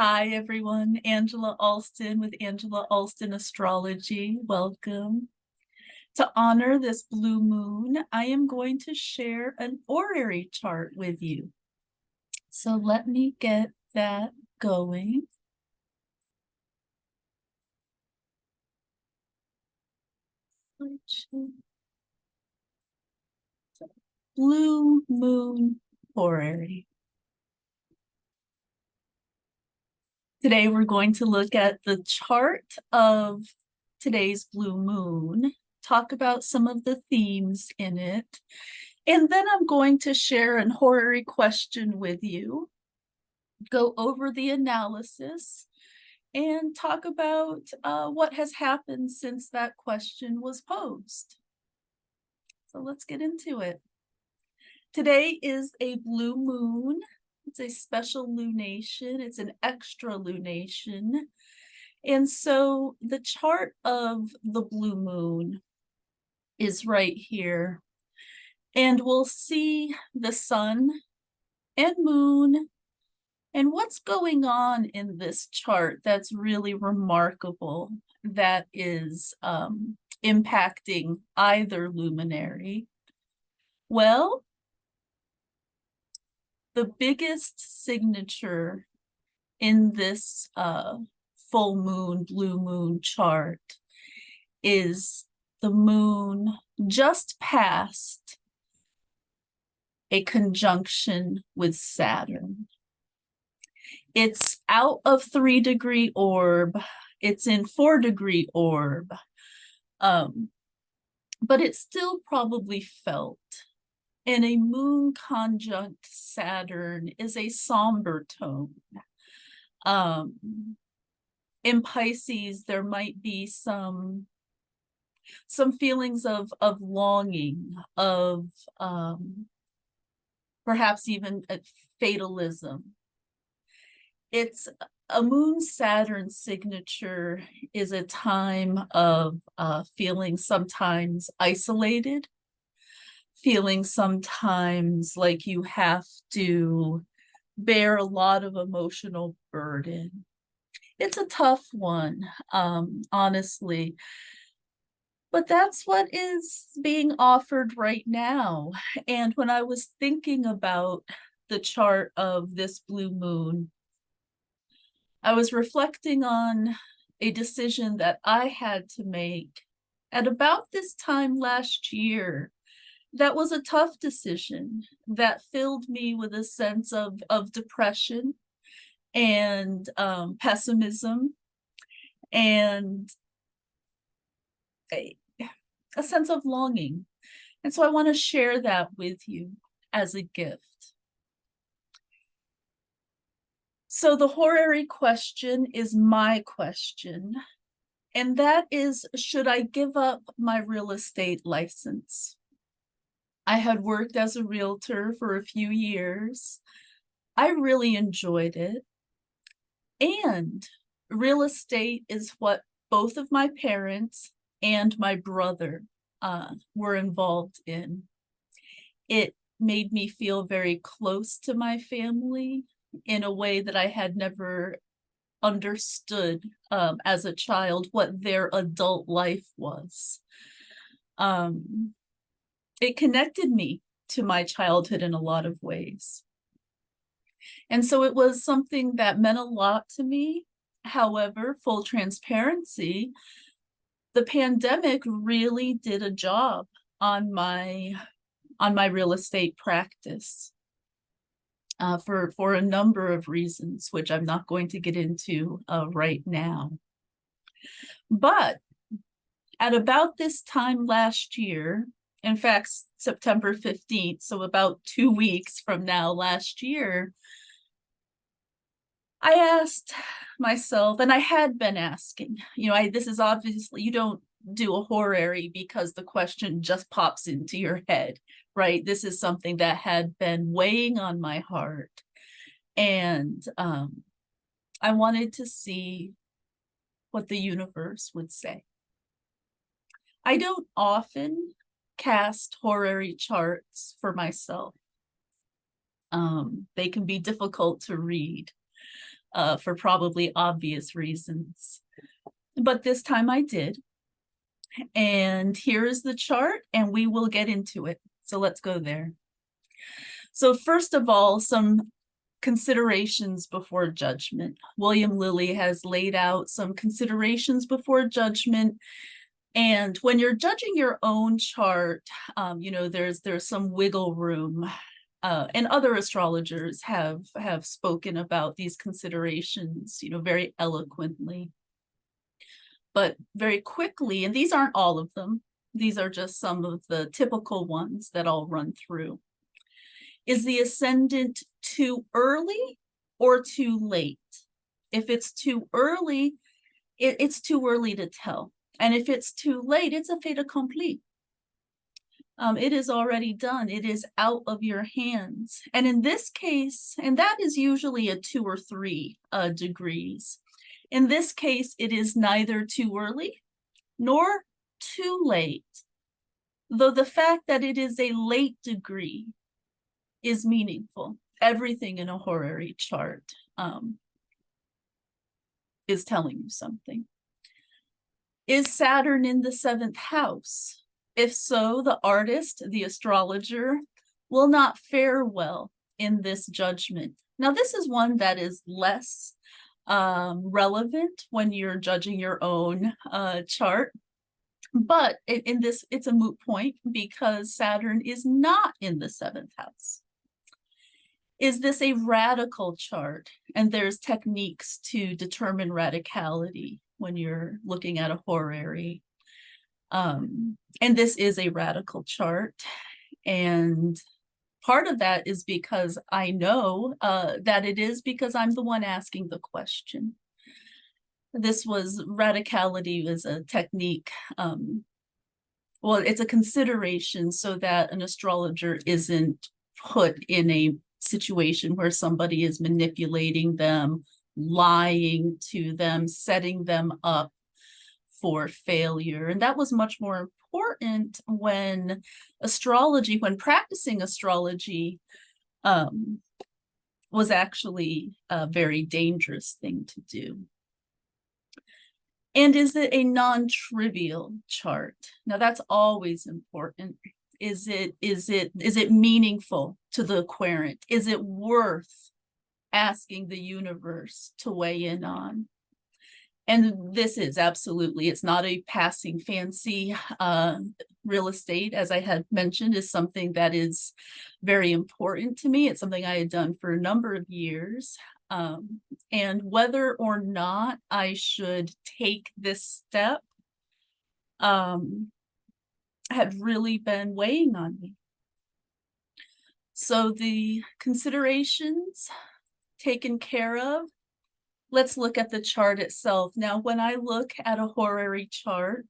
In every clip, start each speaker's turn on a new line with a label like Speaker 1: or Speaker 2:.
Speaker 1: Hi, everyone. Angela Alston with Angela Alston Astrology. Welcome. To honor this blue moon, I am going to share an horary chart with you. So let me get that going. Blue moon horary. Today we're going to look at the chart of today's blue moon, talk about some of the themes in it, and then I'm going to share an horary question with you, go over the analysis, and talk about what has happened since that question was posed. So let's get into it. Today is a blue moon. It's a special lunation. It's an extra lunation. And so the chart of the blue moon is right here. And we'll see the sun and moon and what's going on in this chart that's really remarkable, that is impacting either luminary. Well, the biggest signature in this full moon, blue moon chart is the moon just past a conjunction with Saturn. It's out of 3-degree orb. It's in 4-degree orb. But it's still probably felt. And a moon conjunct Saturn is a somber tone. In Pisces, there might be some feelings of longing, of perhaps even fatalism. It's a moon Saturn signature is a time of feeling sometimes isolated, feeling sometimes like you have to bear a lot of emotional burden. It's a tough one, honestly. But that's what is being offered right now. And when I was thinking about the chart of this blue moon, I was reflecting on a decision that I had to make at about this time last year. That was a tough decision that filled me with a sense of depression and pessimism and a sense of longing. And so I want to share that with you as a gift. So the horary question is my question, and that is, should I give up my real estate license? I had worked as a realtor for a few years. I really enjoyed it. And real estate is what both of my parents and my brother were involved in. It made me feel very close to my family in a way that I had never understood as a child what their adult life was. It connected me to my childhood in a lot of ways. And so it was something that meant a lot to me. However, full transparency, the pandemic really did a job on my real estate practice for a number of reasons, which I'm not going to get into right now. But at about this time last year, in fact, September 15th, so about 2 weeks from now last year, I asked myself, and I had been asking, this is obviously, you don't do a horary because the question just pops into your head, right? This is something that had been weighing on my heart. And I wanted to see what the universe would say. I don't often cast horary charts for myself. They can be difficult to read. for probably obvious reasons. But this time I did. And here is the chart, and we will get into it. So let's go there. So first of all, some considerations before judgment. William Lilly has laid out some considerations before judgment. And when you're judging your own chart, there's some wiggle room. And other astrologers have spoken about these considerations, very eloquently. But very quickly, and these aren't all of them, these are just some of the typical ones that I'll run through. Is the ascendant too early or too late? If it's too early, it's too early to tell. And if it's too late, it's a fait accompli. It is already done. It is out of your hands. And in this case, and that is usually a 2 or 3 degrees. In this case, it is neither too early nor too late, though the fact that it is a late degree is meaningful. Everything in a horary chart is telling you something. Is Saturn in the 7th house? If so, the artist, the astrologer, will not fare well in this judgment. Now, this is one that is less relevant when you're judging your own chart. But in this, it's a moot point because Saturn is not in the 7th house. Is this a radical chart? And there's techniques to determine radicality when you're looking at a horary. And this is a radical chart. And part of that is because I know that it is because I'm the one asking the question. Radicality is a technique. Well, it's a consideration so that an astrologer isn't put in a situation where somebody is manipulating them, lying to them, setting them up for failure. And that was much more important when practicing astrology was actually a very dangerous thing to do. And is it a non-trivial chart? Now that's always important. Is it meaningful to the querent? Is it worth asking the universe to weigh in on? And this is absolutely, it's not a passing fancy. Real estate, as I had mentioned, is something that is very important to me. It's something I had done for a number of years. And whether or not I should take this step had really been weighing on me. So the considerations taken care of. Let's look at the chart itself. Now, when I look at a horary chart,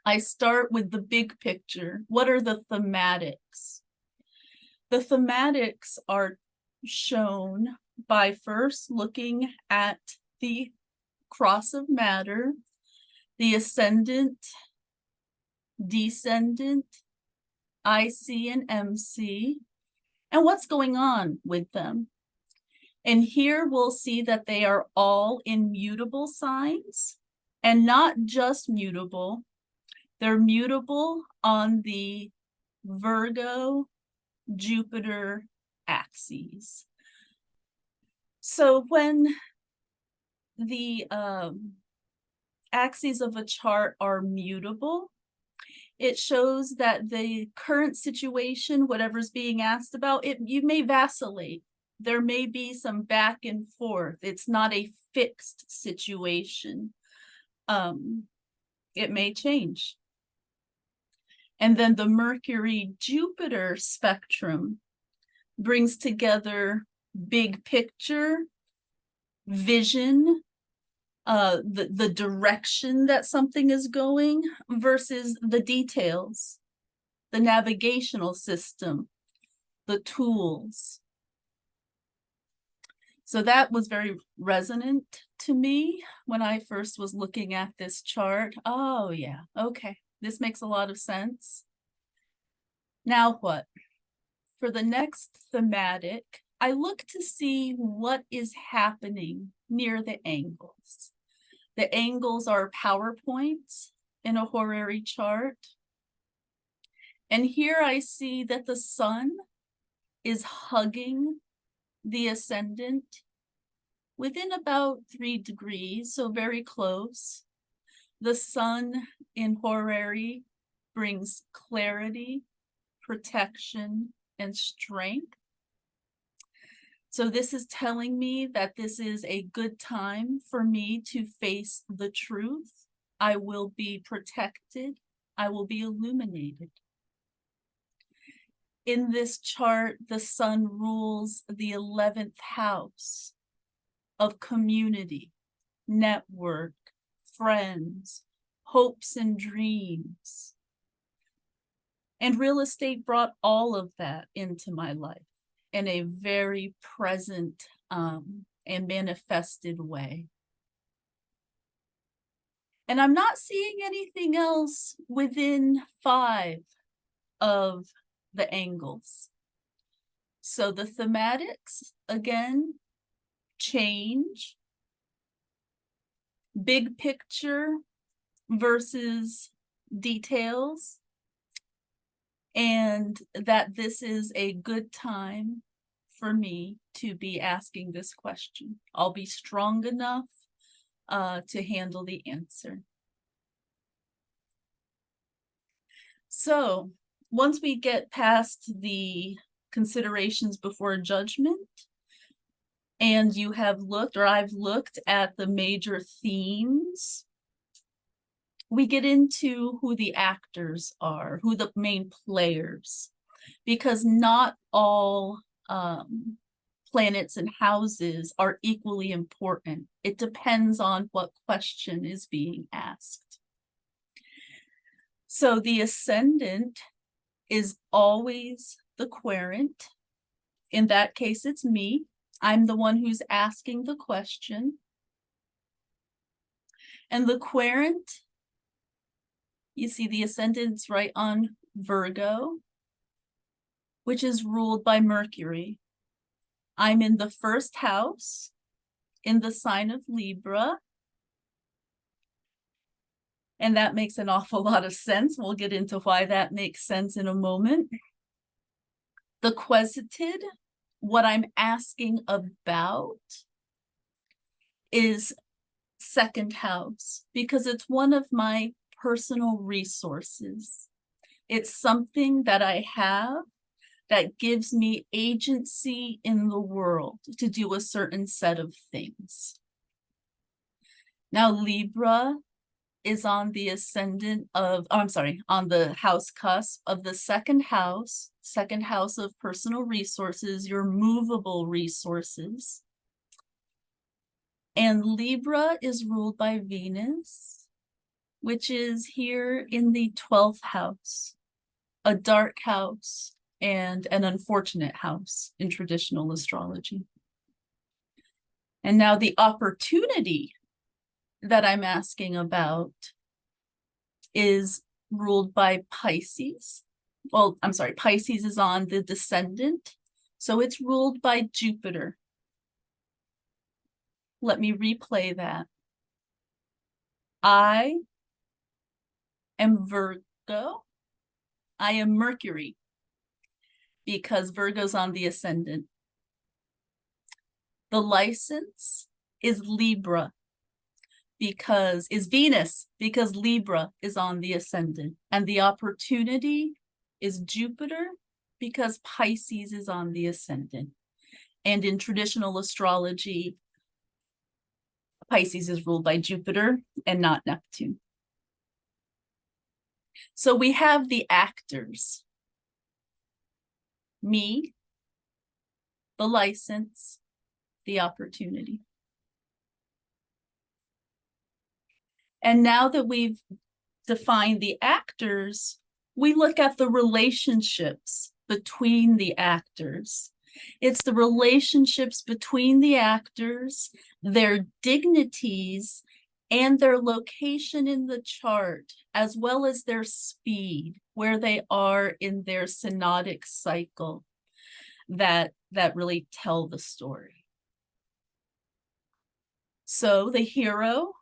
Speaker 1: I start with the big picture. What are the thematics? The thematics are shown by first looking at the cross of matter, the ascendant, descendant, IC, and MC, and what's going on with them. And here we'll see that they are all in mutable signs, and not just mutable. They're mutable on the Virgo, Jupiter axes. So when the axes of a chart are mutable, it shows that the current situation, whatever's being asked about, you may vacillate. There may be some back and forth. It's not a fixed situation. It may change. And then the Mercury-Jupiter spectrum brings together big picture, vision, the direction that something is going versus the details, the navigational system, the tools. So that was very resonant to me when I first was looking at this chart. Oh yeah, okay, this makes a lot of sense. Now what? For the next thematic, I look to see what is happening near the angles. The angles are power points in a horary chart. And here I see that the sun is hugging the ascendant within about 3 degrees, so very close. The sun in horary brings clarity, protection, and strength. So this is telling me that this is a good time for me to face the truth. I will be protected. I will be illuminated. In this chart, the sun rules the 11th house of community, network, friends, hopes and dreams. And real estate brought all of that into my life in a very present and manifested way. And I'm not seeing anything else within 5 of the angles. So the thematics, again, change, big picture versus details, and that this is a good time for me to be asking this question. I'll be strong enough to handle the answer. So once we get past the considerations before judgment, and you have looked, or I've looked at the major themes, we get into who the actors are, who the main players, because not all planets and houses are equally important. It depends on what question is being asked. So the ascendant is always the querent. In that case, it's me. I'm the one who's asking the question. And the querent, you see the ascendant's right on Virgo, which is ruled by Mercury. I'm in the first house in the sign of Libra. And that makes an awful lot of sense. We'll get into why that makes sense in a moment. The quesited, what I'm asking about, is second house, because it's one of my personal resources. It's something that I have that gives me agency in the world to do a certain set of things. Now, Libra is on the ascendant of, on the house cusp of the second house of personal resources, your movable resources. And Libra is ruled by Venus, which is here in the 12th house, a dark house and an unfortunate house in traditional astrology. And now the opportunity that I'm asking about is ruled by Pisces. Well, I'm sorry, Pisces is on the descendant, so it's ruled by Jupiter. Let me replay that. I am Virgo. I am Mercury, because Virgo's on the ascendant. The license is Libra, is Venus, because Libra is on the ascendant. And the opportunity is Jupiter, because Pisces is on the ascendant. And in traditional astrology, Pisces is ruled by Jupiter and not Neptune. So we have the actors. Me, the license, the opportunity. And now that we've defined the actors, we look at the relationships between the actors. It's the relationships between the actors, their dignities, and their location in the chart, as well as their speed, where they are in their synodic cycle. that really tell the story. So the hero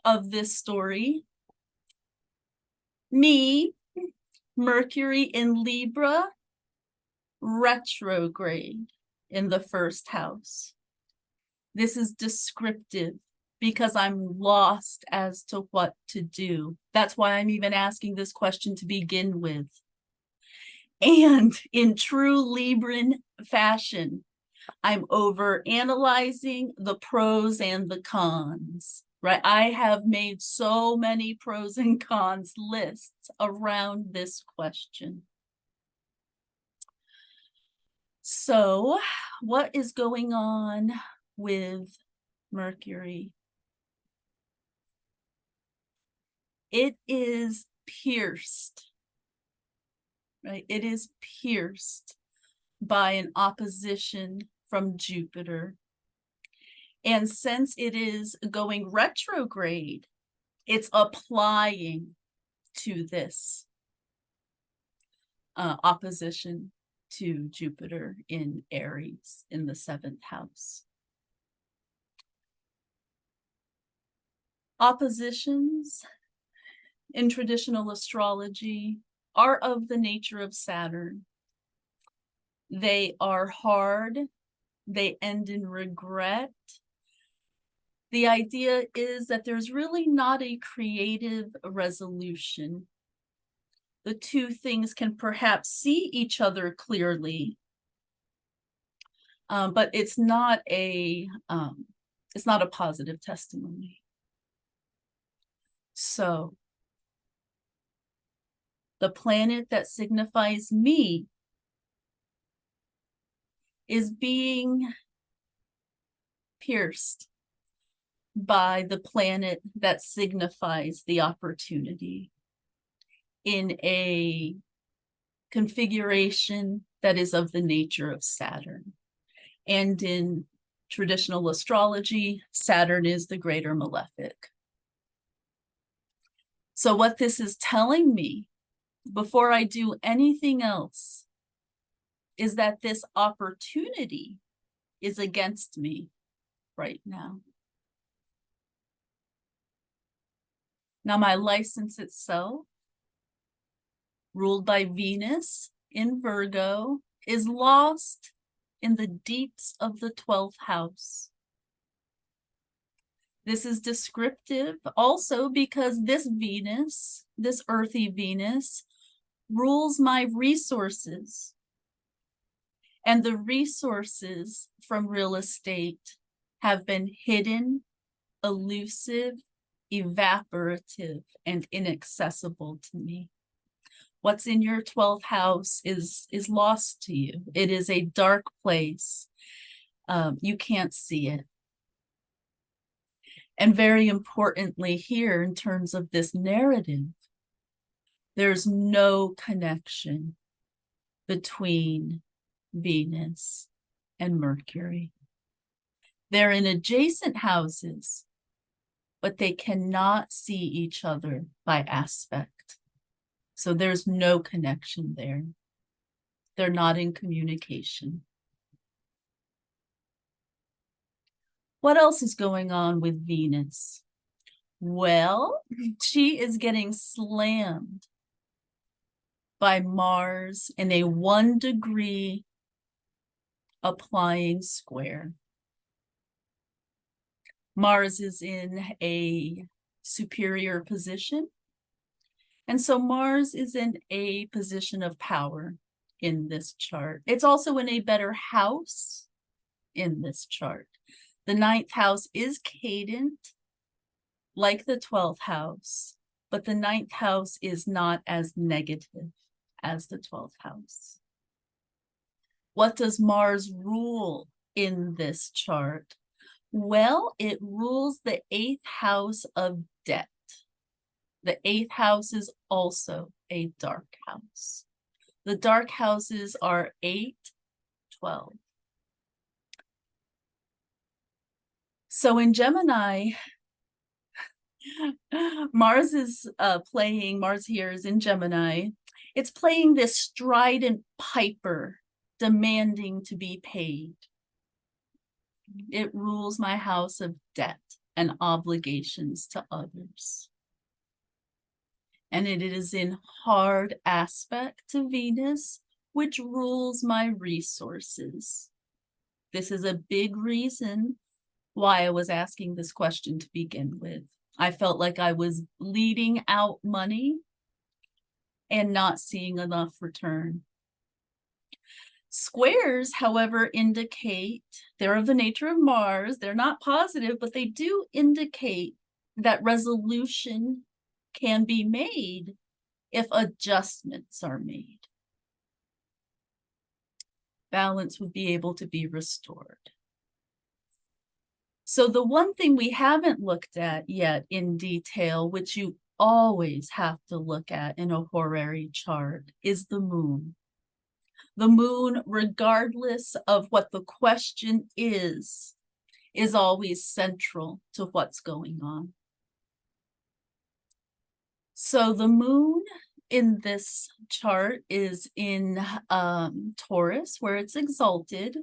Speaker 1: of this story, me, Mercury in Libra, retrograde in the first house. This is descriptive because I'm lost as to what to do. That's why I'm even asking this question to begin with. And in true Libran fashion, I'm over analyzing the pros and the cons, right? I have made so many pros and cons lists around this question. So, what is going on with Mercury? It is pierced, right? It is pierced by an opposition from Jupiter. And since it is going retrograde, it's applying to this opposition to Jupiter in Aries in the 7th house. Oppositions in traditional astrology are of the nature of Saturn. They are hard, they end in regret. The idea is that there's really not a creative resolution. The two things can perhaps see each other clearly, but it's not a positive testimony. So the planet that signifies me is being pierced by the planet that signifies the opportunity in a configuration that is of the nature of Saturn. And in traditional astrology, Saturn is the greater malefic. So what this is telling me before I do anything else is that this opportunity is against me right now. Now, my license itself, ruled by Venus in Virgo, is lost in the deeps of the 12th house. This is descriptive also because this Venus, this earthy Venus, rules my resources. And the resources from real estate have been hidden, elusive, evaporative, and inaccessible to me. What's in your 12th house is lost to you. It is a dark place. You can't see it. And very importantly here, in terms of this narrative, there's no connection between Venus and Mercury. They're in adjacent houses, but they cannot see each other by aspect. So there's no connection there. They're not in communication. What else is going on with Venus? Well, she is getting slammed by Mars in a 1-degree applying square. Mars is in a superior position. And so Mars is in a position of power in this chart. It's also in a better house in this chart. The 9th house is cadent, like the 12th house, but the 9th house is not as negative as the 12th house. What does Mars rule in this chart? Well, it rules the 8th house of debt. The 8th house is also a dark house. The dark houses are 8, 12. So in Gemini, Mars is Mars here is in Gemini. It's playing this strident piper demanding to be paid. It rules my house of debt and obligations to others. And it is in hard aspect to Venus, which rules my resources. This is a big reason why I was asking this question to begin with. I felt like I was bleeding out money and not seeing enough return. Squares, however, indicate they're of the nature of Mars. They're not positive, but they do indicate that resolution can be made if adjustments are made. Balance would be able to be restored. So the one thing we haven't looked at yet in detail, which you always have to look at in a horary chart, is the moon. The moon, regardless of what the question is always central to what's going on. So the moon in this chart is in Taurus, where it's exalted.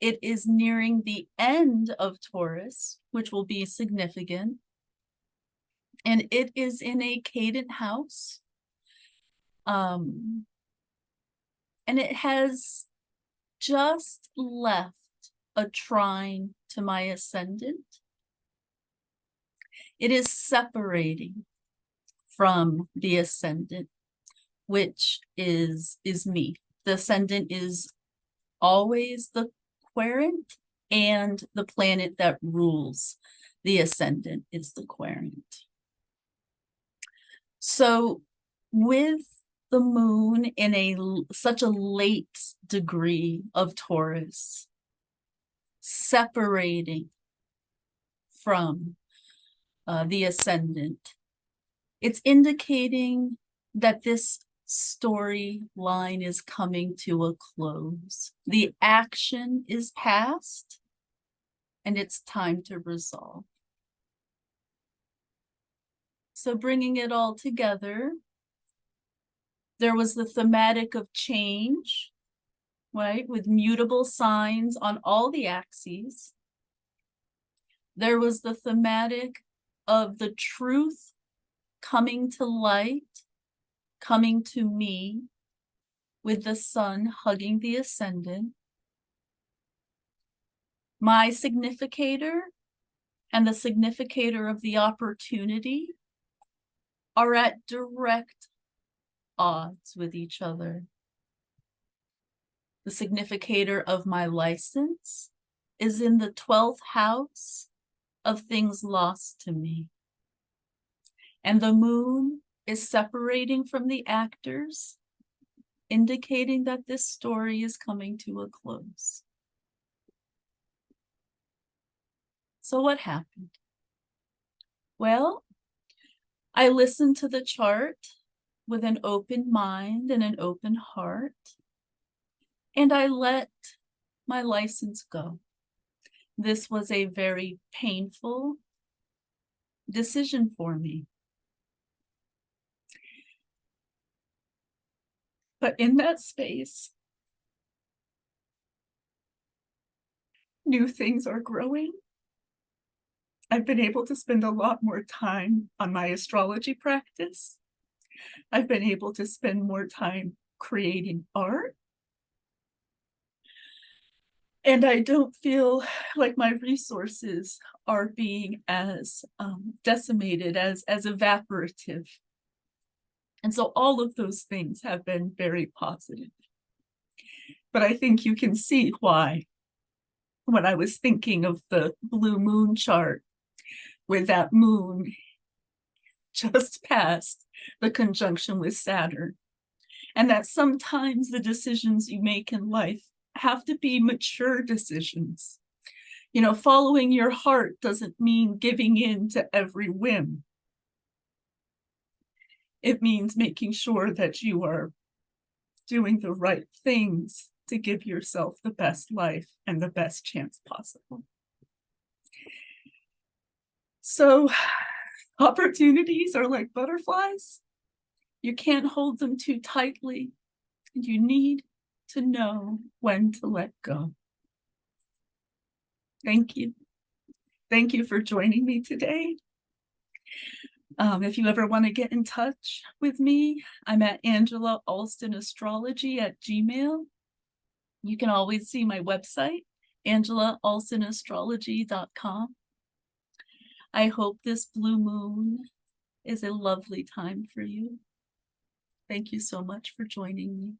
Speaker 1: It is nearing the end of Taurus, which will be significant. And it is in a cadent house. And it has just left a trine to my ascendant. It is separating from the ascendant, which is me. The ascendant is always the querent, and the planet that rules the ascendant is the querent. So with the moon in such a late degree of Taurus, separating from the ascendant, it's indicating that this storyline is coming to a close. The action is past, and it's time to resolve. So bringing it all together, there was the thematic of change, right, with mutable signs on all the axes. There was the thematic of the truth coming to light, coming to me, with the sun hugging the ascendant. My significator and the significator of the opportunity are at direct odds with each other. The significator of my license is in the 12th house of things lost to me. And the moon is separating from the actors, indicating that this story is coming to a close. So what happened? Well, I listened to the chart with an open mind and an open heart, and I let my license go. This was a very painful decision for me. But in that space, new things are growing. I've been able to spend a lot more time on my astrology practice. I've been able to spend more time creating art. And I don't feel like my resources are being as decimated, as evaporative. And so all of those things have been very positive. But I think you can see why, when I was thinking of the blue moon chart, with that moon just past the conjunction with Saturn, and that sometimes the decisions you make in life have to be mature decisions. You know, following your heart doesn't mean giving in to every whim. It means making sure that you are doing the right things to give yourself the best life and the best chance possible. So opportunities are like butterflies. You can't hold them too tightly. and you need to know when to let go. Thank you. Thank you for joining me today. If you ever want to get in touch with me, I'm at AngelaAlstonAstrology@gmail. You can always see my website, AngelaAlstonAstrology.com. I hope this blue moon is a lovely time for you. Thank you so much for joining me.